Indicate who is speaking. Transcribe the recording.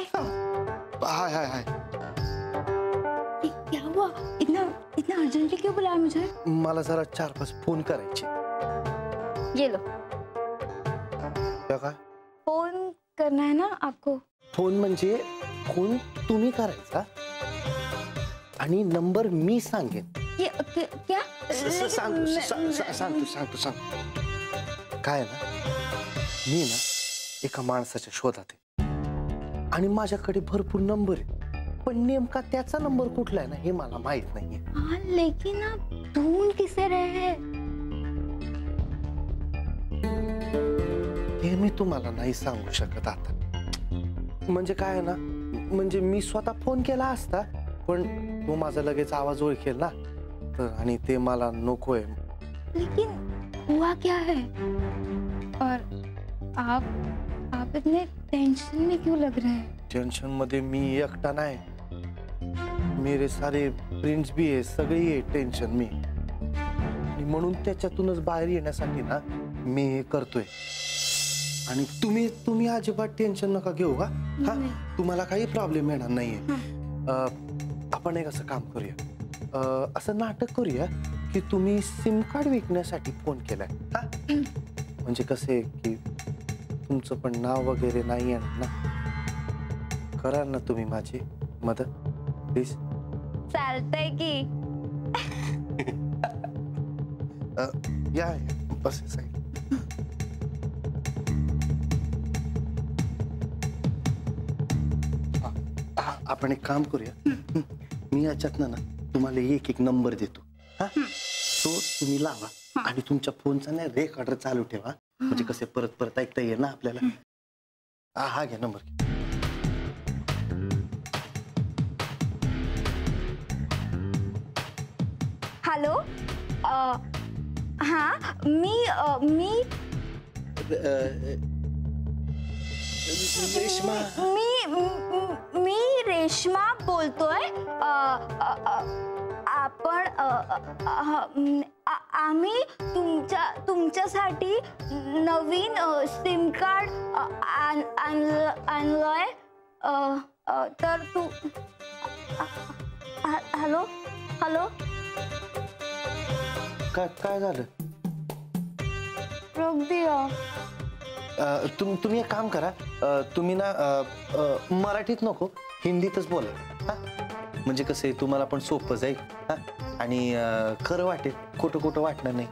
Speaker 1: हाय
Speaker 2: हाय हाय हाय।
Speaker 1: क्या हुआ? इतना इतना अर्जेंटली क्यों बुलाया मुझे?
Speaker 2: मला जरा 4-5 फोन करायचे।
Speaker 1: ये लो।
Speaker 2: क्या काय?
Speaker 1: फोन करना है ना आपको?
Speaker 2: फोन म्हणजे फोन तुम्ही करायचा आणि नंबर मी सांगेन।
Speaker 1: ये क्या?
Speaker 2: सांगतो काय ना, मी ना एका माणसाच्या शोधात आहे आणि माझ्याकडे भरपूर नंबर आहे, पण नेमका त्याचा नंबर कुठला आहे ना हे मला माहित नाहीये।
Speaker 1: हाँ, लेकिन आप ढूंढ किसे रहे हैं?
Speaker 2: हे मी तुम्हाला नाही सांगू शकत आता। म्हणजे काय आहे ना, म्हणजे मी स्वतः फोन केला असता, पण तो माझा लगेच आवाज ओळखेल ना, तर आणि ते मला नकोय।
Speaker 1: लेकिन हुआ क्या है? और आप इतने टेंशन में क्यों लग रहे हैं?
Speaker 2: टेंशन मध्ये मी एकटा नाही, मेरे सारे फ्रेंड्स भी आहे, सगळे आहे टेन्शन मी, आणि म्हणून त्याच्यातूनच बाहेर येण्यासाठी ना मी हे करतोय। आणि तुम्ही अजिबात टेन्शन नका घेऊ का? हा, तुम्हाला काही प्रॉब्लेम येणार नाहीये। आपण एक असं काम करूया, असं नाटक करूया की तुम्ही सिम कार्ड विकण्यासाठी फोन केलाय। हा, म्हणजे कसं आहे की तुमचं पण नाव वगैरे नाही आहे ना, कराल ना तुम्ही माझी मदत प्लीज?
Speaker 1: चालतंय की।
Speaker 2: या बस साईड। आपण एक काम करूया, मी याच्यातनं ना तुम्हाला एक नंबर देतो, हा, तो तुम्ही लावा आणि तुमच्या फोनचा ना रेकॉर्डर चालू ठेवा, म्हणजे कसे परत ऐकता येईल ना आपल्याला। हा घ्या नंबर।
Speaker 1: हॅलो, हाँ, मी
Speaker 2: रेश्मा,
Speaker 1: मी रेश्मा बोलतोय। आपण आम्ही तुमच्यासाठी नवीन सिम कार्ड आणलंय। तर तू हॅलो हॅलो,
Speaker 2: काय झालं?
Speaker 1: रोक दिया।
Speaker 2: तुम्ही एक काम करा, तुम्ही ना मराठीत नको हिंदीतच बोला, हा, म्हणजे कसं आहे तुम्हाला पण सोपं जाईल, हा, आणि खरं वाटेल, खोटं वाटणार नाही।